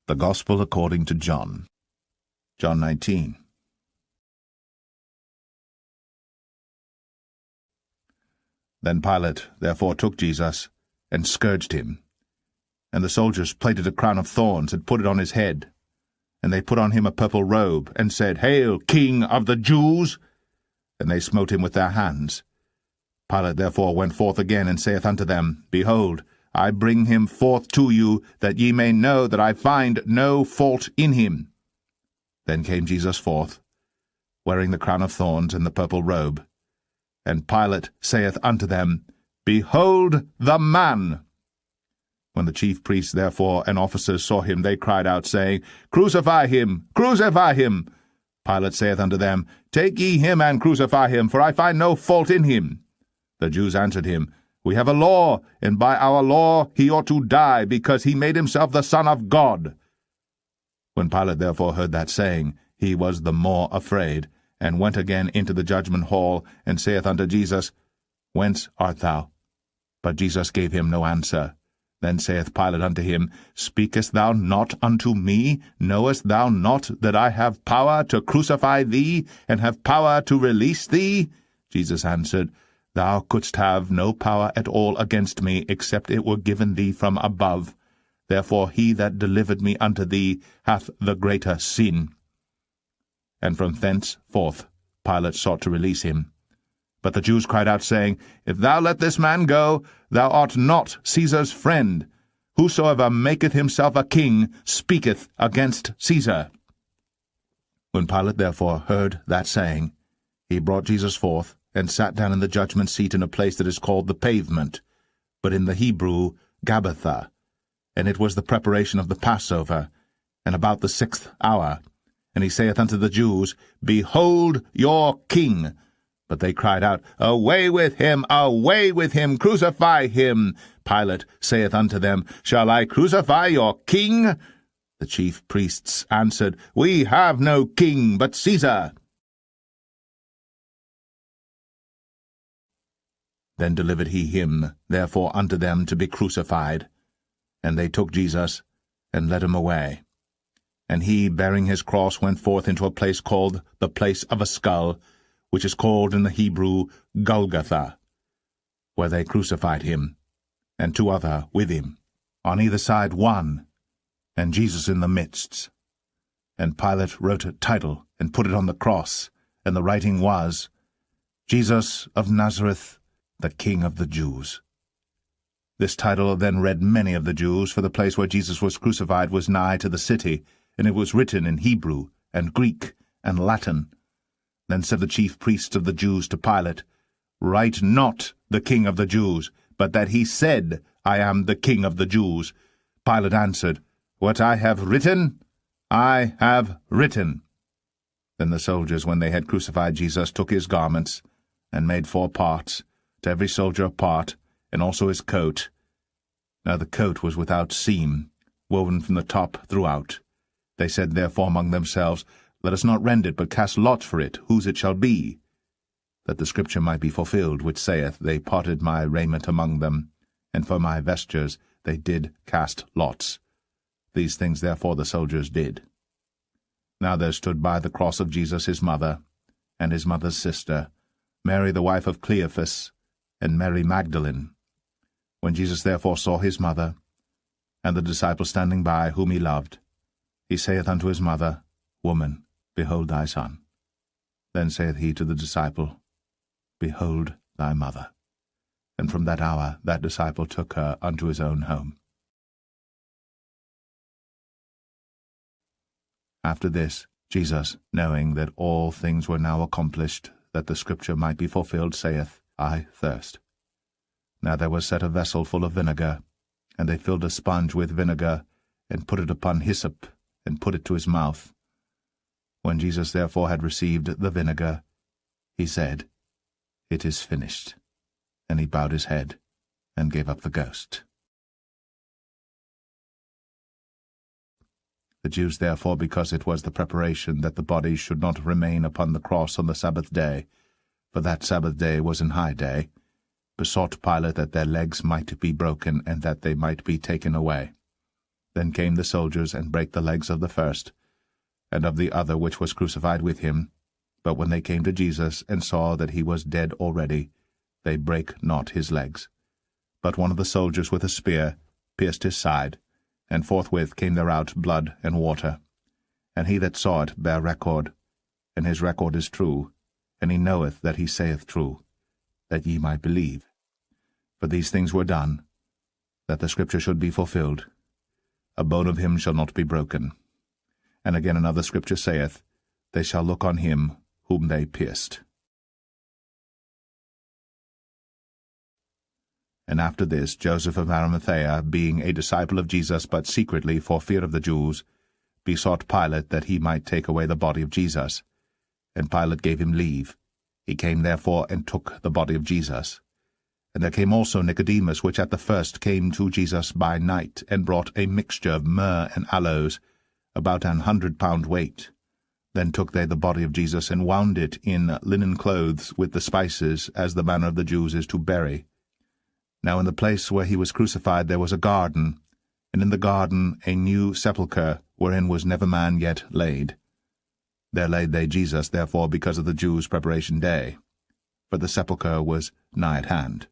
The Gospel according to John. John 19. Then Pilate therefore took Jesus, and scourged him. And the soldiers plaited a crown of thorns, and put it on his head. And they put on him a purple robe, and said, Hail, King of the Jews! And they smote him with their hands. Pilate therefore went forth again, and saith unto them, Behold, I bring him forth to you, that ye may know that I find no fault in him. Then came Jesus forth, wearing the crown of thorns and the purple robe. And Pilate saith unto them, Behold the man! When the chief priests therefore and officers saw him, they cried out, saying, Crucify him! Crucify him! Pilate saith unto them, Take ye him and crucify him, for I find no fault in him. The Jews answered him, We have a law, and by our law he ought to die, because he made himself the Son of God. When Pilate therefore heard that saying, he was the more afraid, and went again into the judgment hall, and saith unto Jesus, Whence art thou? But Jesus gave him no answer. Then saith Pilate unto him, Speakest thou not unto me? Knowest thou not that I have power to crucify thee, and have power to release thee? Jesus answered, Thou couldst have no power at all against me, except it were given thee from above. Therefore he that delivered me unto thee hath the greater sin. And from thenceforth Pilate sought to release him. But the Jews cried out, saying, If thou let this man go, thou art not Caesar's friend. Whosoever maketh himself a king speaketh against Caesar. When Pilate therefore heard that saying, he brought Jesus forth, and sat down in the judgment seat in a place that is called the Pavement, but in the Hebrew Gabbatha. And it was the preparation of the Passover, and about the 6th hour. And he saith unto the Jews, Behold your king! But they cried out, Away with him! Away with him! Crucify him! Pilate saith unto them, Shall I crucify your king? The chief priests answered, We have no king but Caesar. Then delivered he him therefore unto them to be crucified. And they took Jesus, and led him away. And he, bearing his cross, went forth into a place called the place of a skull, which is called in the Hebrew Golgotha, where they crucified him, and 2 other with him, on either side one, and Jesus in the midst. And Pilate wrote a title, and put it on the cross, and the writing was, Jesus of Nazareth, the King of the Jews. This title then read many of the Jews, for the place where Jesus was crucified was nigh to the city, and it was written in Hebrew, and Greek, and Latin. Then said the chief priests of the Jews to Pilate, Write not the King of the Jews, but that he said, I am the King of the Jews. Pilate answered, What I have written, I have written. Then the soldiers, when they had crucified Jesus, took his garments, and made 4 parts, to every soldier a part, and also his coat. Now the coat was without seam, woven from the top throughout. They said therefore among themselves, Let us not rend it, but cast lots for it, whose it shall be. That the scripture might be fulfilled, which saith, They parted my raiment among them, and for my vestures they did cast lots. These things therefore the soldiers did. Now there stood by the cross of Jesus his mother, and his mother's sister, Mary the wife of Cleophas, and Mary Magdalene. When Jesus therefore saw his mother, and the disciple standing by, whom he loved, he saith unto his mother, Woman, behold thy son. Then saith he to the disciple, Behold thy mother. And from that hour that disciple took her unto his own home. After this, Jesus, knowing that all things were now accomplished, that the scripture might be fulfilled, saith, I thirst. Now there was set a vessel full of vinegar, and they filled a sponge with vinegar, and put it upon hyssop, and put it to his mouth. When Jesus therefore had received the vinegar, he said, It is finished. And he bowed his head, and gave up the ghost. The Jews therefore, because it was the preparation that the bodies should not remain upon the cross on the Sabbath day, for that Sabbath day was an high day, besought Pilate that their legs might be broken, and that they might be taken away. Then came the soldiers, and brake the legs of the first, and of the other which was crucified with him. But when they came to Jesus, and saw that he was dead already, they brake not his legs. But one of the soldiers with a spear pierced his side, and forthwith came there out blood and water. And he that saw it bare record, and his record is true, and he knoweth that he saith true, that ye might believe. For these things were done, that the Scripture should be fulfilled. A bone of him shall not be broken. And again another Scripture saith, They shall look on him whom they pierced. And after this Joseph of Arimathea, being a disciple of Jesus, but secretly for fear of the Jews, besought Pilate that he might take away the body of Jesus. And Pilate gave him leave. He came therefore and took the body of Jesus. And there came also Nicodemus, which at the first came to Jesus by night, and brought a mixture of myrrh and aloes, about 100 pound weight. Then took they the body of Jesus, and wound it in linen clothes with the spices, as the manner of the Jews is to bury. Now in the place where he was crucified there was a garden, and in the garden a new sepulchre, wherein was never man yet laid. There laid they Jesus, therefore, because of the Jews' preparation day. For the sepulchre was nigh at hand.